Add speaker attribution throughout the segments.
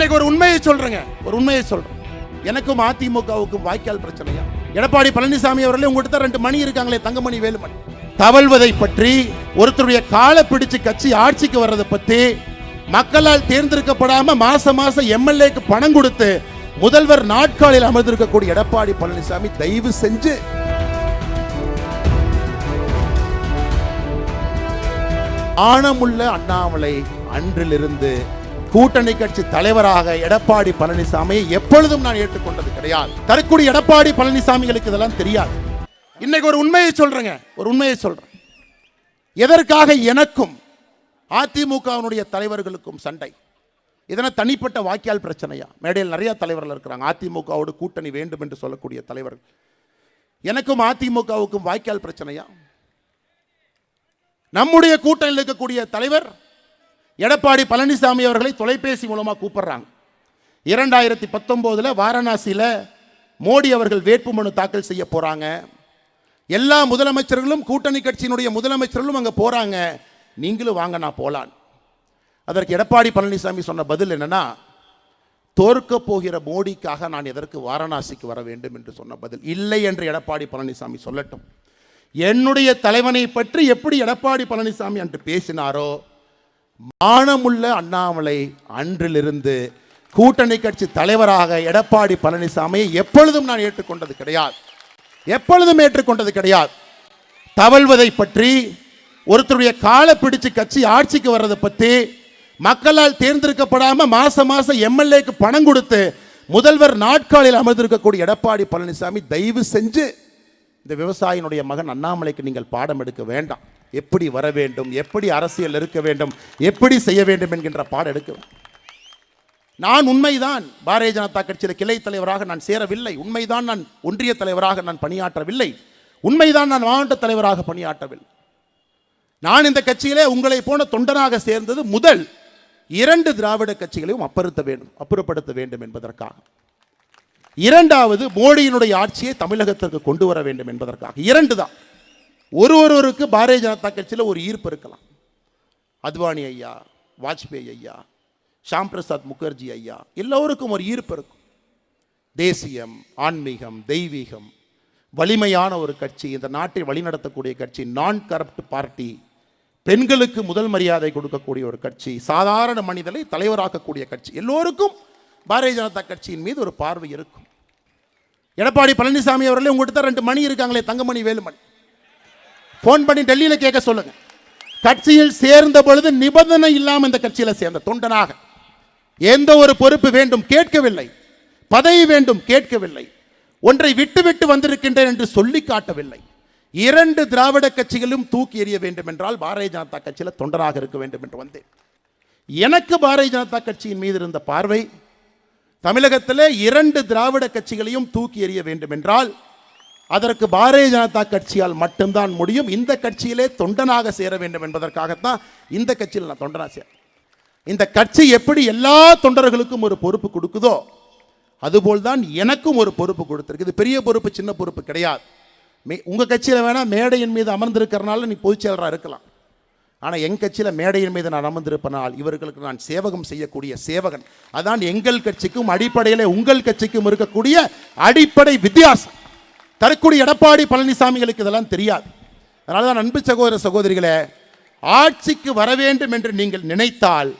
Speaker 1: இன்னைக்கு ஒரு உண்மையை சொல்றேன். எனக்கும் அதிமுகவுக்கும் வாய்க்கால் பிரச்சனையா? எடப்பாடி பழனிசாமி அவர்களே, உங்ககிட்ட 2 மணி இருக்காங்களே, தங்கமணி வேலுமணி. தவழ்வதை பற்றி, ஒருத்தருடைய காலை பிடிச்சு கட்சி ஆட்சிக்கு வர்றதை பத்தி, மக்களால் தேர்ந்தெடுக்கப்படாம மாசம் எம்எல்ஏக்கு பணம் கொடுத்து முதல்வர் நாட்காலில் அமர்ந்திருக்கக்கூடிய எடப்பாடி பழனிசாமி, தயவு செஞ்சு ஆணமுள்ள அண்ணாமலை அன்றிலிருந்து கூட்டணி கட்சி தலைவராக எடப்பாடி பழனிசாமியை எப்பொழுதும் நான் ஏற்றுக்கொண்டது கிடையாது. தரக்கூடிய எடப்பாடி பழனிசாமிகளுக்கு இதெல்லாம் தெரியாது. இன்னைக்கு ஒரு உண்மையை சொல்றேன். எதற்காக எனக்கும் அதிமுகவினுடைய தலைவர்களுக்கும் சண்டை? இதனை தனிப்பட்ட வாக்கியால் பிரச்சனையா? மேடையில் நிறைய தலைவர்கள் இருக்கிறாங்க, அதிமுகவோடு கூட்டணி வேண்டும் என்று சொல்லக்கூடிய தலைவர்கள். எனக்கும் அதிமுகவுக்கும் வாய்க்கால் பிரச்சனையா? நம்முடைய கூட்டணியில் இருக்கக்கூடிய தலைவர் எடப்பாடி பழனிசாமி அவர்களை தொலைபேசி மூலமாக கூப்பிடுறாங்க. 2019 வாரணாசியில் மோடி அவர்கள் வேட்புமனு தாக்கல் செய்ய போறாங்க. எல்லா முதலமைச்சர்களும், கூட்டணி கட்சியினுடைய முதலமைச்சர்களும் அங்கே போறாங்க. நீங்களும் வாங்க, நான் போலான். அதற்கு எடப்பாடி பழனிசாமி சொன்ன பதில் என்னன்னா, தோற்க போகிற மோடிக்காக நான் எதற்கு வாரணாசிக்கு வர வேண்டும் என்று சொன்ன பதில். இல்லை என்று எடப்பாடி பழனிசாமி சொல்லட்டும். என்னுடைய தலைவனை பற்றி எப்படி எடப்பாடி பழனிசாமி அன்று பேசினாரோ, மானமுள்ள அண்ணாமலை அன்றிலிருந்து கூட்டணி கட்சி தலைவராக எடப்பாடி பழனிசாமியை எப்பொழுதும் நான் ஏற்றுக்கொண்டது கிடையாது. தவழ்வதை பற்றி, ஒருத்தருடைய காலை பிடிச்சு கட்சி ஆட்சிக்கு வர்றதை பத்தி, மக்களால் தேர்ந்தெடுக்கப்படாம மாசம் எம்எல்ஏக்கு பணம் கொடுத்து முதல்வர் நாட்காலில் அமர்ந்திருக்கக்கூடிய எடப்பாடி பழனிசாமி, தயவு செஞ்சு இந்த விவசாயினுடைய மகன் அண்ணாமலைக்கு நீங்கள் பாடம் எடுக்க வேண்டாம். எப்படி வர வேண்டும், எப்படி அரசியல் இருக்க வேண்டும், எப்படி செய்ய வேண்டும் என்கின்ற பாடம் எடுக்க வேண்டும். நான் உண்மைதான் பாரதிய ஜனதா கட்சியில் கிளை தலைவராக நான் சேரவில்லை. உண்மைதான் நான் ஒன்றிய தலைவராக நான் பணியாற்றவில்லை. உண்மைதான் நான் மாவட்ட தலைவராக பணியாற்றவில்லை. நான் இந்த கட்சியிலே உங்களை போன தொண்டனாக சேர்ந்தது முதல் 2 திராவிட கட்சிகளையும் அப்புறப்படுத்த வேண்டும் என்பதற்காக. 2வது, மோடியினுடைய ஆட்சியை தமிழகத்திற்கு கொண்டு வர வேண்டும் என்பதற்காக. 2 தான். ஒருவருக்கு பாரதிய ஜனதா கட்சியில் ஒரு ஈர்ப்பு இருக்கலாம். அத்வானி ஐயா, வாஜ்பேயி ஐயா, ஷாம் பிரசாத் முகர்ஜி ஐயா, எல்லோருக்கும் ஒரு ஈர்ப்பு இருக்கும். தேசியம், ஆன்மீகம், தெய்வீகம், வலிமையான ஒரு கட்சி, இந்த நாட்டை வழிநடத்தக்கூடிய கட்சி, நான் கரப்ட் பார்ட்டி, பெண்களுக்கு முதல் மரியாதை கொடுக்கக்கூடிய ஒரு கட்சி, சாதாரண மனிதனை தலைவராக்கக்கூடிய கட்சி, எல்லோருக்கும் பாரதிய ஜனதா கட்சியின் மீது ஒரு பார்வை இருக்கும். எடப்பாடி பழனிசாமி அவர்களே, உங்ககிட்ட 2 மணி இருக்காங்களே, தங்கமணி வேலுமணி, போன் பண்ணி டெல்லியில் கேட்க சொல்லுங்க. கட்சியில் சேர்ந்த பொழுது நிபந்தனை இல்லாமல் இந்த கட்சியில் சேர்ந்த தொண்டனாக எந்த ஒரு பொறுப்பு வேண்டும் கேட்கவில்லை, பதவி வேண்டும் கேட்கவில்லை, ஒன்றை விட்டு வந்திருக்கின்றேன் என்று சொல்லி காட்டவில்லை. 2 திராவிட கட்சிகளும் தூக்கி எறிய வேண்டும் என்றால் பாரதிய ஜனதா கட்சியில் தொண்டராக இருக்க வேண்டும் என்று வந்தேன். எனக்கு பாரதிய ஜனதா கட்சியின் மீது இருந்த பார்வை, தமிழகத்தில் 2 திராவிட கட்சிகளையும் தூக்கி எறிய வேண்டும் என்றால் அதற்கு பாரதிய ஜனதா கட்சியால் மட்டும்தான் முடியும். இந்த கட்சியிலே தொண்டனாக சேர வேண்டும் என்பதற்காகத்தான் இந்த கட்சியில் நான் தொண்டனாக சேர. இந்த கட்சி எப்படி எல்லா தொண்டர்களுக்கும் ஒரு பொறுப்பு கொடுக்குதோ அதுபோல்தான் எனக்கும் ஒரு பொறுப்பு கொடுத்திருக்கு. இது பெரிய பொறுப்பு, சின்ன பொறுப்பு கிடையாது. உங்கள் கட்சியில் வேணால் மேடையின் மீது அமர்ந்திருக்கிறனால நீ பொதுச் செயலராக இருக்கலாம். ஆனால் எங்கள் கட்சியில் மேடையின் மீது நான் அமர்ந்திருப்பனால் இவர்களுக்கு நான் சேவகம் செய்யக்கூடிய சேவகன். அதான் எங்கள் கட்சிக்கும் அடிப்படையில் உங்கள் கட்சிக்கும் இருக்கக்கூடிய அடிப்படை வித்தியாசம். தரக்கூடிய எடப்பாடி பழனிசாமிகளுக்கு இதெல்லாம் தெரியாது. அதனால தான் அன்பு சகோதர சகோதரிகளே, ஆட்சிக்கு வர வேண்டும் என்று நீங்கள் நினைத்தால்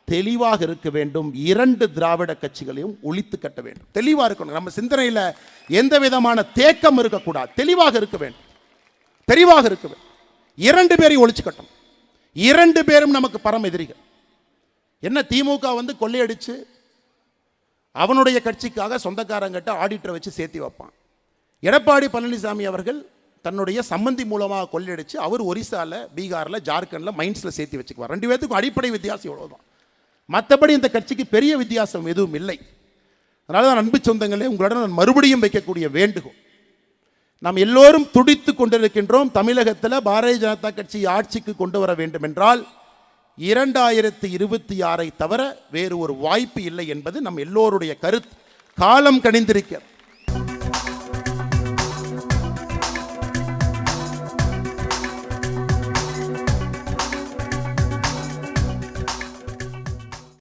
Speaker 1: தெளிவாக இருக்க வேண்டும். 2 திராவிட கட்சிகளையும் ஒழித்து கட்ட வேண்டும். தெளிவாக இருக்கணும். நம்ம சிந்தனையில் எந்த விதமான தேக்கம் இருக்கக்கூடாது. தெளிவாக இருக்க வேண்டும். 2 பேரையும் ஒழிச்சு கட்டணும். 2 பேரும் நமக்கு பரம் எதிரிகள். என்ன, திமுக கொள்ளையடிச்சு அவனுடைய கட்சிக்காக சொந்தக்காரங்கிட்ட ஆடிட்டரை வச்சு சேர்த்து வைப்பான். எடப்பாடி பழனிசாமி அவர்கள் தன்னுடைய சம்பந்தி மூலமாக கொள்ளையடிச்சு அவர் ஒரிசால, பீகாரில், ஜார்க்கண்டில், மைன்ஸில் சேர்த்து வச்சுக்குவார். 2 பேருக்கும் அடிப்படை வித்தியாசம் இவ்வளவுதான். மற்றபடி இந்த கட்சிக்கு பெரிய வித்தியாசம் எதுவும் இல்லை. அதனால தான் அன்பு சொந்தங்களே, உங்களிடம் நான் மறுபடியும் வைக்கக்கூடிய வேண்டுகோள், நாம் எல்லோரும் துடித்து கொண்டிருக்கின்றோம். தமிழகத்தில் பாரதிய ஜனதா கட்சி ஆட்சிக்கு கொண்டு வர வேண்டும் என்றால் 2026 தவிர வேறு ஒரு வாய்ப்பு இல்லை என்பது நம் எல்லோருடைய கருத்து. காலம் கணிந்திருக்கிறது.